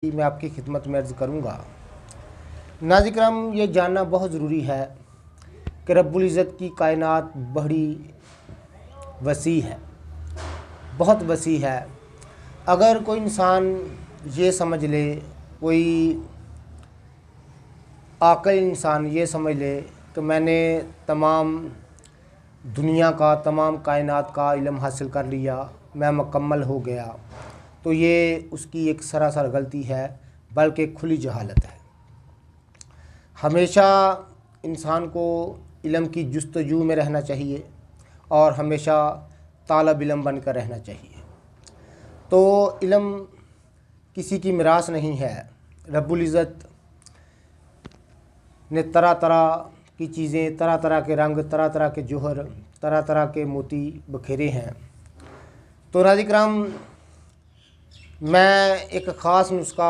मैं आपकी खिदमत में अर्ज़ करूँगा। नाज़रीन किराम, ये जानना बहुत ज़रूरी है कि रब्बुल इज़्ज़त की कायनात बड़ी वसी है, बहुत वसी है। अगर कोई इंसान ये समझ ले, कोई आक़िल इंसान ये समझ ले कि मैंने तमाम दुनिया का, तमाम कायनात का इल्म हासिल कर लिया, मैं मुकम्मल हो गया, तो ये उसकी एक सरासर गलती है, बल्कि खुली जहालत है। हमेशा इंसान को इल्म की जुस्तजू में रहना चाहिए और हमेशा तालिब इल्म बनकर रहना चाहिए। तो इल्म किसी की मिरास नहीं है। रब्बुल इज़्ज़त ने तरह तरह की चीज़ें, तरह तरह के रंग, तरह तरह के जौहर, तरह तरह के मोती बखेरे हैं। तो नाज़रीन किराम, मैं एक ख़ास नुस्ख़ा